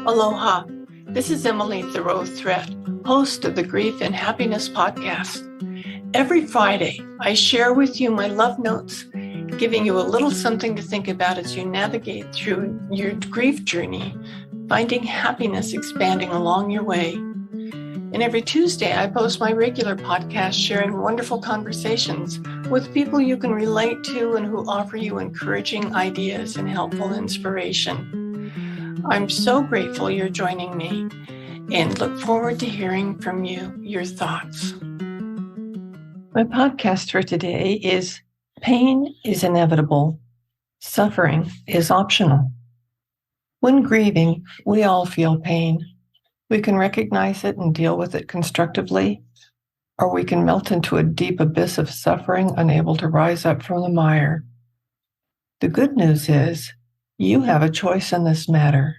Aloha. This is Emily Thoreau-Threat, host of the Grief and Happiness podcast. Every Friday, I share with you my love notes, giving you a little something to think about as you navigate through your grief journey, finding happiness expanding along your way. And every Tuesday, I post my regular podcast sharing wonderful conversations with people you can relate to and who offer you encouraging ideas and helpful inspiration. I'm so grateful you're joining me and look forward to hearing from you, your thoughts. My podcast for today is Pain is Inevitable. Suffering is Optional. When grieving, we all feel pain. We can recognize it and deal with it constructively, or we can melt into a deep abyss of suffering, unable to rise up from the mire. The good news is you have a choice in this matter.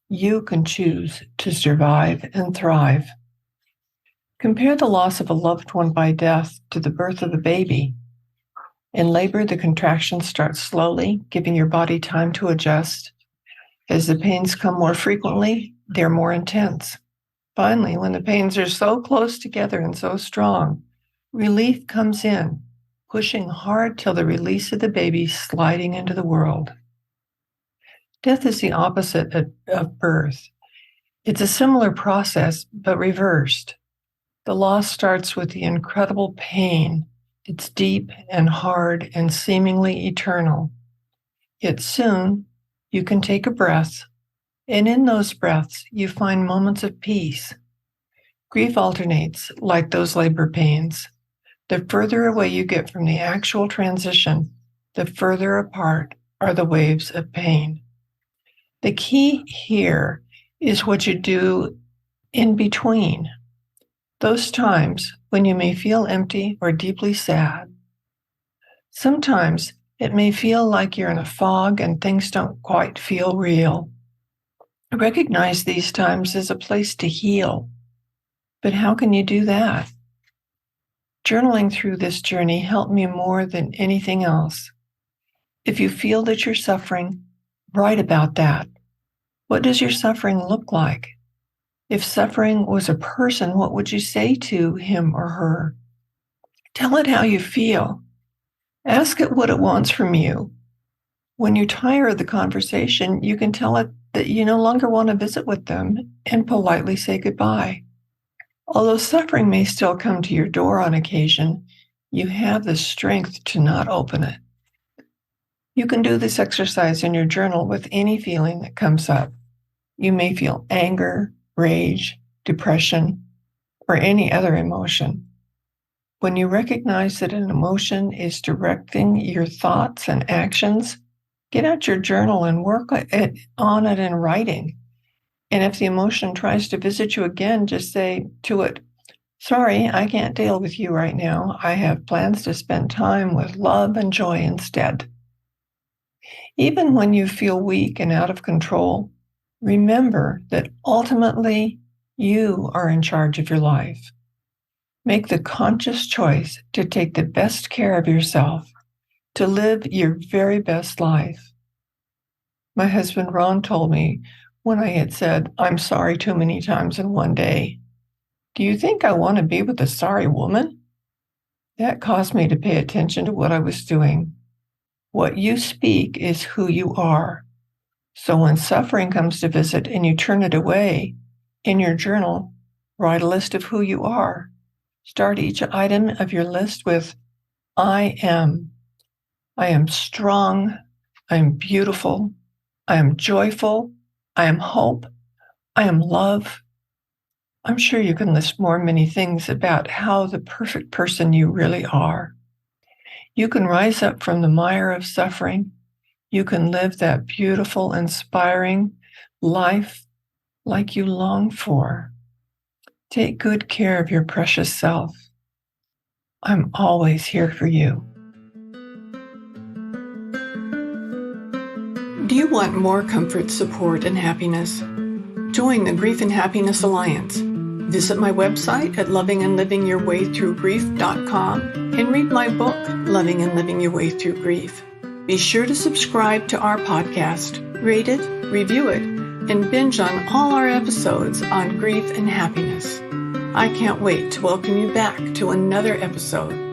You can choose to survive and thrive. Compare the loss of a loved one by death to the birth of a baby. In labor, the contractions start slowly, giving your body time to adjust. As the pains come more frequently, they're more intense. Finally, when the pains are so close together and so strong, relief comes in, pushing hard till the release of the baby sliding into the world. Death is the opposite of birth. It's a similar process, but reversed. The loss starts with the incredible pain. It's deep and hard and seemingly eternal. Yet soon, you can take a breath, and in those breaths, you find moments of peace. Grief alternates like those labor pains. The further away you get from the actual transition, the further apart are the waves of pain. The key here is what you do in between. Those times when you may feel empty or deeply sad. Sometimes it may feel like you're in a fog and things don't quite feel real. Recognize these times as a place to heal. But how can you do that? Journaling through this journey helped me more than anything else. If you feel that you're suffering, write about that. What does your suffering look like? If suffering was a person, what would you say to him or her? Tell it how you feel. Ask it what it wants from you. When you tire of the conversation, you can tell it that you no longer want to visit with them and politely say goodbye. Although suffering may still come to your door on occasion, you have the strength to not open it. You can do this exercise in your journal with any feeling that comes up. You may feel anger, rage, depression, or any other emotion. When you recognize that an emotion is directing your thoughts and actions, get out your journal and work on it in writing. And if the emotion tries to visit you again, just say to it, "Sorry, I can't deal with you right now. I have plans to spend time with love and joy instead." Even when you feel weak and out of control, remember that ultimately you are in charge of your life. Make the conscious choice to take the best care of yourself, to live your very best life. My husband Ron told me when I had said, "I'm sorry" too many times in one day, "Do you think I want to be with a sorry woman?" That caused me to pay attention to what I was doing. What you speak is who you are. So when suffering comes to visit and you turn it away, in your journal, write a list of who you are. Start each item of your list with, "I am. I am strong. I am beautiful. I am joyful. I am hope. I am love." I'm sure you can list many things about how the perfect person you really are. You can rise up from the mire of suffering. You can live that beautiful, inspiring life like you long for. Take good care of your precious self. I'm always here for you. Do you want more comfort, support, and happiness? Join the Grief and Happiness Alliance. Visit my website at lovingandlivingyourwaythroughgrief.com and read my book, Loving and Living Your Way Through Grief. Be sure to subscribe to our podcast, rate it, review it, and binge on all our episodes on grief and happiness. I can't wait to welcome you back to another episode